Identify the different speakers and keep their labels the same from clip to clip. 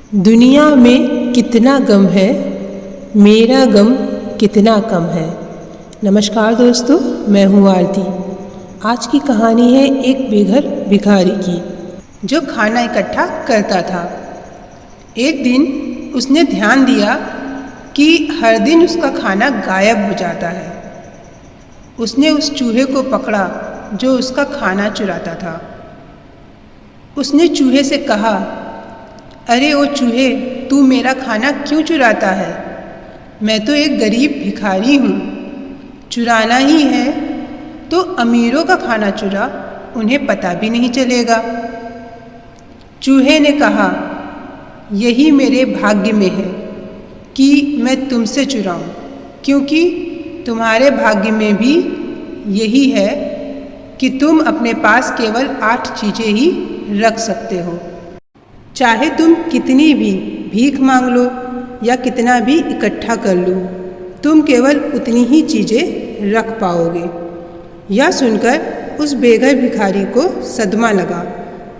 Speaker 1: दुनिया में कितना गम है, मेरा गम कितना कम है। नमस्कार दोस्तों, मैं हूँ आरती। आज की कहानी है एक बेघर भिखारी की जो खाना इकट्ठा करता था। एक दिन उसने ध्यान दिया कि हर दिन उसका खाना गायब हो जाता है। उसने उस चूहे को पकड़ा जो उसका खाना चुराता था। उसने चूहे से कहा, अरे ओ चूहे, तू मेरा खाना क्यों चुराता है? मैं तो एक गरीब भिखारी हूँ। चुराना ही है तो अमीरों का खाना चुरा, उन्हें पता भी नहीं चलेगा। चूहे ने कहा, यही मेरे भाग्य में है कि मैं तुमसे चुराऊं, क्योंकि तुम्हारे भाग्य में भी यही है कि तुम अपने पास केवल 8 चीज़ें ही रख सकते हो। चाहे तुम कितनी भी भीख मांग लो या कितना भी इकट्ठा कर लो, तुम केवल उतनी ही चीज़ें रख पाओगे। यह सुनकर उस बेघर भिखारी को सदमा लगा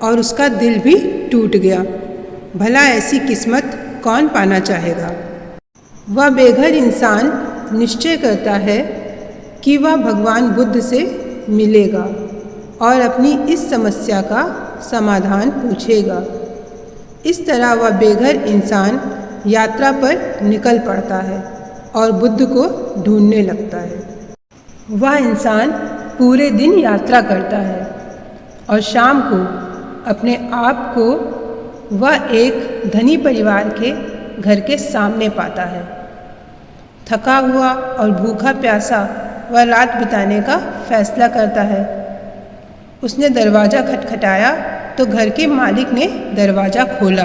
Speaker 1: और उसका दिल भी टूट गया। भला ऐसी किस्मत कौन पाना चाहेगा? वह बेघर इंसान निश्चय करता है कि वह भगवान बुद्ध से मिलेगा और अपनी इस समस्या का समाधान पूछेगा। इस तरह वह बेघर इंसान यात्रा पर निकल पड़ता है और बुद्ध को ढूंढने लगता है। वह इंसान पूरे दिन यात्रा करता है और शाम को अपने आप को वह एक धनी परिवार के घर के सामने पाता है। थका हुआ और भूखा प्यासा वह रात बिताने का फैसला करता है। उसने दरवाज़ा खटखटाया तो घर के मालिक ने दरवाज़ा खोला।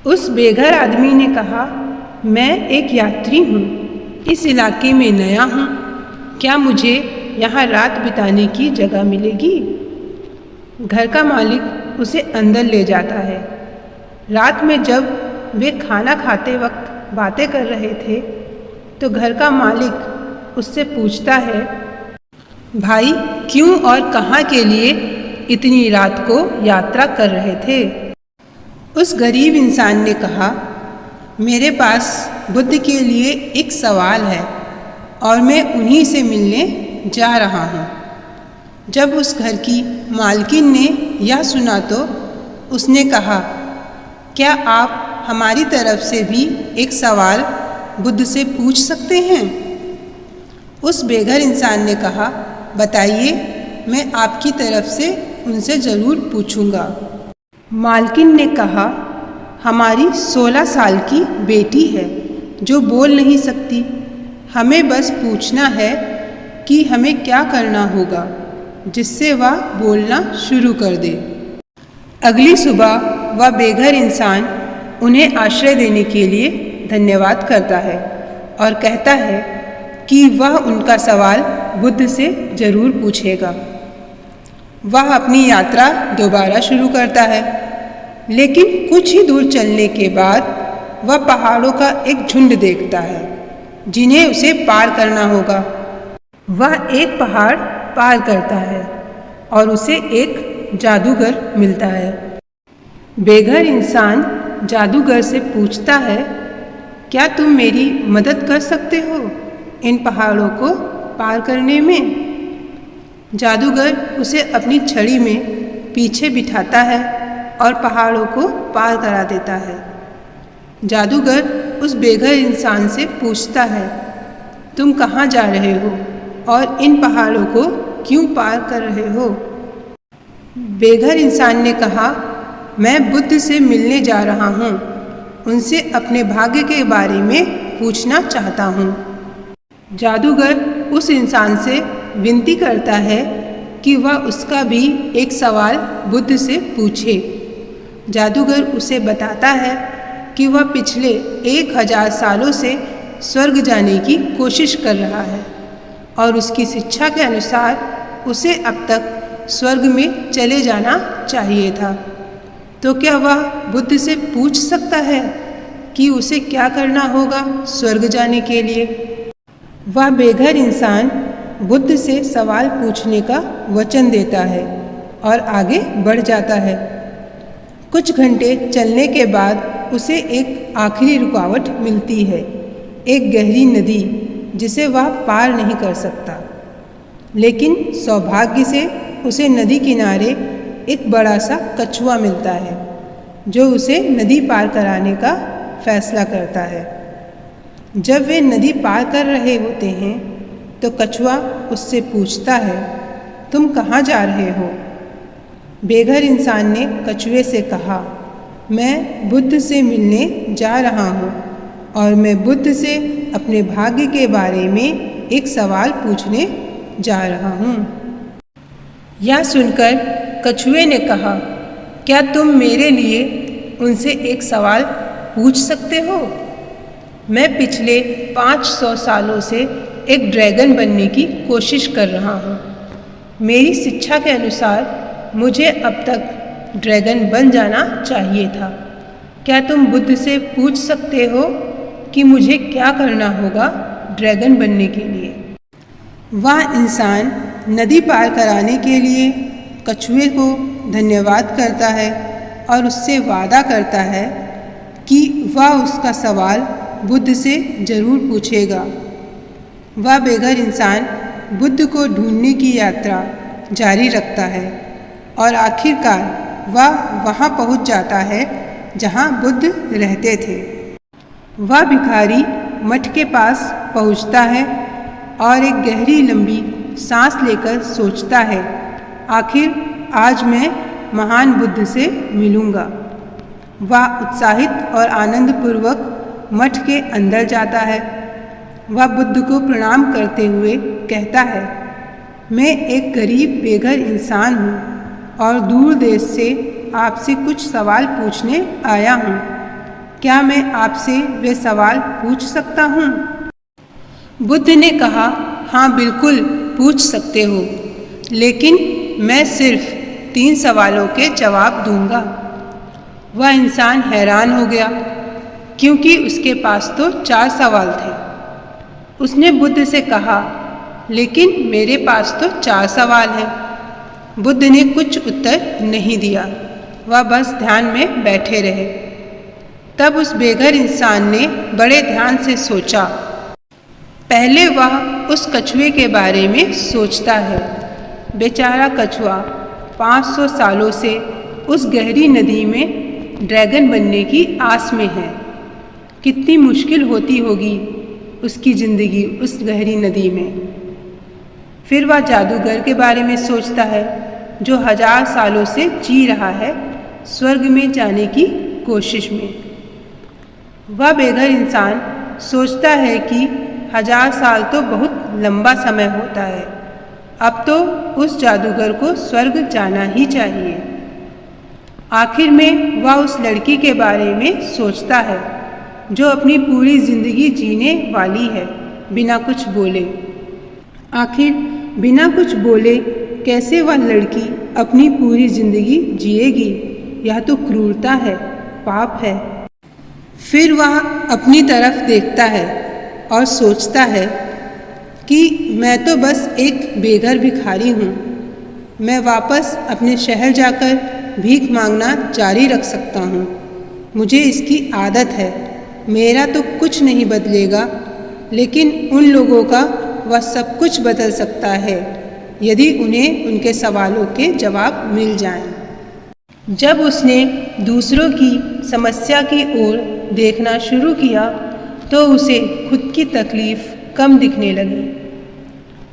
Speaker 1: उस बेघर आदमी ने कहा, मैं एक यात्री हूँ, इस इलाके में नया हूँ। क्या मुझे यहाँ रात बिताने की जगह मिलेगी? घर का मालिक उसे अंदर ले जाता है। रात में जब वे खाना खाते वक्त बातें कर रहे थे तो घर का मालिक उससे पूछता है, भाई क्यों और कहाँ के लिए इतनी रात को यात्रा कर रहे थे? उस गरीब इंसान ने कहा, मेरे पास बुद्ध के लिए एक सवाल है और मैं उन्हीं से मिलने जा रहा हूँ। जब उस घर की मालकिन ने यह सुना तो उसने कहा, क्या आप हमारी तरफ से भी एक सवाल बुद्ध से पूछ सकते हैं? उस बेघर इंसान ने कहा, बताइए, मैं आपकी तरफ से उनसे ज़रूर पूछूंगा। मालकिन ने कहा, हमारी 16 साल की बेटी है जो बोल नहीं सकती। हमें बस पूछना है कि हमें क्या करना होगा जिससे वह बोलना शुरू कर दे। अगली सुबह वह बेघर इंसान उन्हें आश्रय देने के लिए धन्यवाद करता है और कहता है कि वह उनका सवाल बुद्ध से ज़रूर पूछेगा। वह अपनी यात्रा दोबारा शुरू करता है, लेकिन कुछ ही दूर चलने के बाद वह पहाड़ों का एक झुंड देखता है जिन्हें उसे पार करना होगा। वह एक पहाड़ पार करता है और उसे एक जादूगर मिलता है। बेघर इंसान जादूगर से पूछता है, क्या तुम मेरी मदद कर सकते हो इन पहाड़ों को पार करने में? जादूगर उसे अपनी छड़ी में पीछे बिठाता है और पहाड़ों को पार करा देता है। जादूगर उस बेघर इंसान से पूछता है, तुम कहाँ जा रहे हो और इन पहाड़ों को क्यों पार कर रहे हो? बेघर इंसान ने कहा, मैं बुद्ध से मिलने जा रहा हूँ, उनसे अपने भाग्य के बारे में पूछना चाहता हूँ। जादूगर उस इंसान से विनती करता है कि वह उसका भी एक सवाल बुद्ध से पूछे। जादूगर उसे बताता है कि वह पिछले 1000 सालों से स्वर्ग जाने की कोशिश कर रहा है और उसकी शिक्षा के अनुसार उसे अब तक स्वर्ग में चले जाना चाहिए था। तो क्या वह बुद्ध से पूछ सकता है कि उसे क्या करना होगा स्वर्ग जाने के लिए? वह बेघर इंसान बुद्ध से सवाल पूछने का वचन देता है और आगे बढ़ जाता है। कुछ घंटे चलने के बाद उसे एक आखिरी रुकावट मिलती है, एक गहरी नदी जिसे वह पार नहीं कर सकता। लेकिन सौभाग्य से उसे नदी किनारे एक बड़ा सा कछुआ मिलता है जो उसे नदी पार कराने का फैसला करता है। जब वे नदी पार कर रहे होते हैं तो कछुआ उससे पूछता है, तुम कहाँ जा रहे हो? बेघर इंसान ने कछुए से कहा, मैं बुद्ध से मिलने जा रहा हूँ और मैं बुद्ध से अपने भाग्य के बारे में एक सवाल पूछने जा रहा हूँ। यह सुनकर कछुए ने कहा, क्या तुम मेरे लिए उनसे एक सवाल पूछ सकते हो? मैं पिछले 500 सालों से एक ड्रैगन बनने की कोशिश कर रहा हूँ। मेरी शिक्षा के अनुसार मुझे अब तक ड्रैगन बन जाना चाहिए था। क्या तुम बुद्ध से पूछ सकते हो कि मुझे क्या करना होगा ड्रैगन बनने के लिए? वह इंसान नदी पार कराने के लिए कछुए को धन्यवाद करता है और उससे वादा करता है कि वह उसका सवाल बुद्ध से ज़रूर पूछेगा। वह बेघर इंसान बुद्ध को ढूंढने की यात्रा जारी रखता है और आखिरकार वह वहाँ पहुँच जाता है जहाँ बुद्ध रहते थे। वह भिखारी मठ के पास पहुँचता है और एक गहरी लंबी सांस लेकर सोचता है, आखिर आज मैं महान बुद्ध से मिलूँगा। वह उत्साहित और आनंदपूर्वक मठ के अंदर जाता है। वह बुद्ध को प्रणाम करते हुए कहता है, मैं एक गरीब बेघर इंसान हूँ और दूर देश से आपसे कुछ सवाल पूछने आया हूँ। क्या मैं आपसे वे सवाल पूछ सकता हूँ? बुद्ध ने कहा, हाँ बिल्कुल पूछ सकते हो, लेकिन मैं सिर्फ 3 सवालों के जवाब दूंगा। वह इंसान हैरान हो गया क्योंकि उसके पास तो 4 सवाल थे। उसने बुद्ध से कहा, लेकिन मेरे पास तो 4 सवाल हैं। बुद्ध ने कुछ उत्तर नहीं दिया, वह बस ध्यान में बैठे रहे। तब उस बेघर इंसान ने बड़े ध्यान से सोचा। पहले वह उस कछुए के बारे में सोचता है। बेचारा कछुआ 500 सालों से उस गहरी नदी में ड्रैगन बनने की आस में है। कितनी मुश्किल होती होगी उसकी ज़िंदगी उस गहरी नदी में। फिर वह जादूगर के बारे में सोचता है जो 1000 सालों से जी रहा है स्वर्ग में जाने की कोशिश में। वह बेघर इंसान सोचता है कि 1000 साल तो बहुत लंबा समय होता है, अब तो उस जादूगर को स्वर्ग जाना ही चाहिए। आखिर में वह उस लड़की के बारे में सोचता है जो अपनी पूरी ज़िंदगी जीने वाली है बिना कुछ बोले। आखिर बिना कुछ बोले कैसे वह लड़की अपनी पूरी ज़िंदगी जिएगी? यह तो क्रूरता है, पाप है। फिर वह अपनी तरफ देखता है और सोचता है कि मैं तो बस एक बेघर भिखारी हूँ। मैं वापस अपने शहर जाकर भीख मांगना जारी रख सकता हूँ। मुझे इसकी आदत है। मेरा तो कुछ नहीं बदलेगा, लेकिन उन लोगों का वह सब कुछ बदल सकता है यदि उन्हें उनके सवालों के जवाब मिल जाएं। जब उसने दूसरों की समस्या की ओर देखना शुरू किया तो उसे खुद की तकलीफ़ कम दिखने लगी।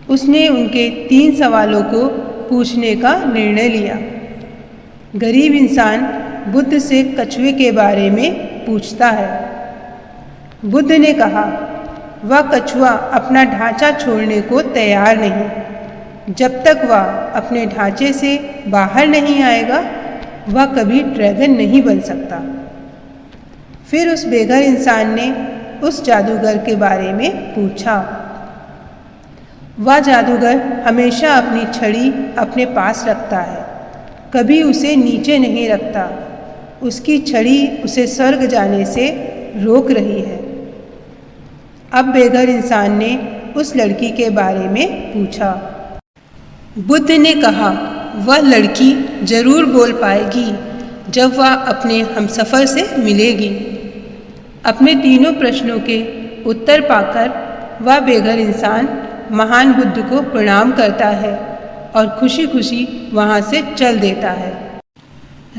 Speaker 1: उसने उनके 3 सवालों को पूछने का निर्णय लिया। गरीब इंसान बुद्ध से कछुए के बारे में पूछता है। बुद्ध ने कहा, वह कछुआ अपना ढांचा छोड़ने को तैयार नहीं। जब तक वह अपने ढांचे से बाहर नहीं आएगा, वह कभी ड्रैगन नहीं बन सकता। फिर उस बेघर इंसान ने उस जादूगर के बारे में पूछा। वह जादूगर हमेशा अपनी छड़ी अपने पास रखता है, कभी उसे नीचे नहीं रखता। उसकी छड़ी उसे स्वर्ग जाने से रोक रही है। अब बेघर इंसान ने उस लड़की के बारे में पूछा। बुद्ध ने कहा, वह लड़की जरूर बोल पाएगी जब वह अपने हमसफ़र से मिलेगी। अपने तीनों प्रश्नों के उत्तर पाकर वह बेघर इंसान महान बुद्ध को प्रणाम करता है और खुशी खुशी वहाँ से चल देता है।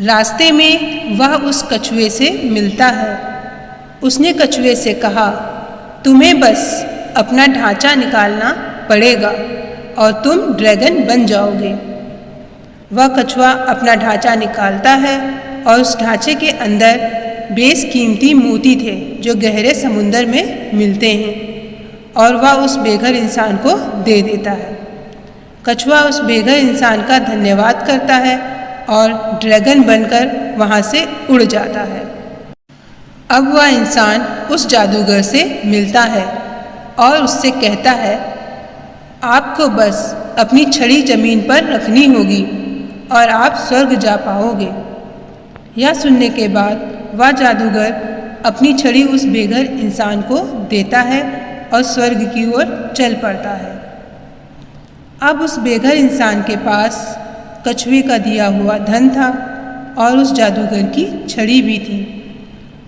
Speaker 1: रास्ते में वह उस कछुए से मिलता है। उसने कछुए से कहा, तुम्हें बस अपना ढांचा निकालना पड़ेगा और तुम ड्रैगन बन जाओगे। वह कछुआ अपना ढांचा निकालता है और उस ढांचे के अंदर बेशकीमती मोती थे जो गहरे समुंदर में मिलते हैं, और वह उस बेघर इंसान को दे देता है। कछुआ उस बेघर इंसान का धन्यवाद करता है और ड्रैगन बनकर वहाँ से उड़ जाता है। अब वह इंसान उस जादूगर से मिलता है और उससे कहता है, आपको बस अपनी छड़ी जमीन पर रखनी होगी और आप स्वर्ग जा पाओगे। यह सुनने के बाद वह जादूगर अपनी छड़ी उस बेघर इंसान को देता है और स्वर्ग की ओर चल पड़ता है। अब उस बेघर इंसान के पास कछुए का दिया हुआ धन था और उस जादूगर की छड़ी भी थी।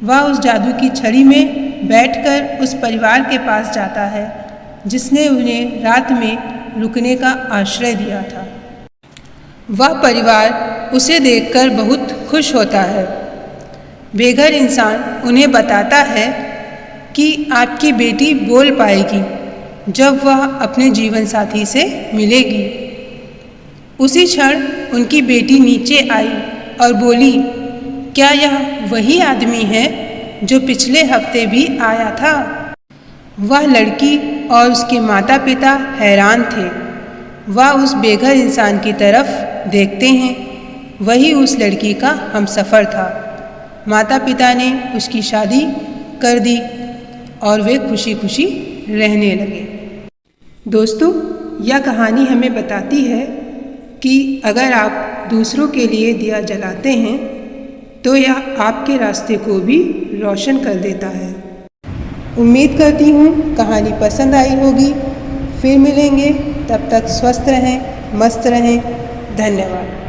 Speaker 1: वह उस जादू की छड़ी में बैठकर उस परिवार के पास जाता है जिसने उन्हें रात में रुकने का आश्रय दिया था। वह परिवार उसे देखकर बहुत खुश होता है। बेघर इंसान उन्हें बताता है कि आपकी बेटी बोल पाएगी जब वह अपने जीवन साथी से मिलेगी। उसी क्षण उनकी बेटी नीचे आई और बोली, क्या यह वही आदमी है जो पिछले हफ्ते भी आया था? वह लड़की और उसके माता पिता हैरान थे। वह उस बेघर इंसान की तरफ देखते हैं। वही उस लड़की का हमसफ़र था। माता पिता ने उसकी शादी कर दी और वे खुशी खुशी रहने लगे। दोस्तों, यह कहानी हमें बताती है कि अगर आप दूसरों के लिए दिया जलाते हैं तो यह आपके रास्ते को भी रोशन कर देता है। उम्मीद करती हूँ कहानी पसंद आई होगी। फिर मिलेंगे, तब तक स्वस्थ रहें, मस्त रहें। धन्यवाद।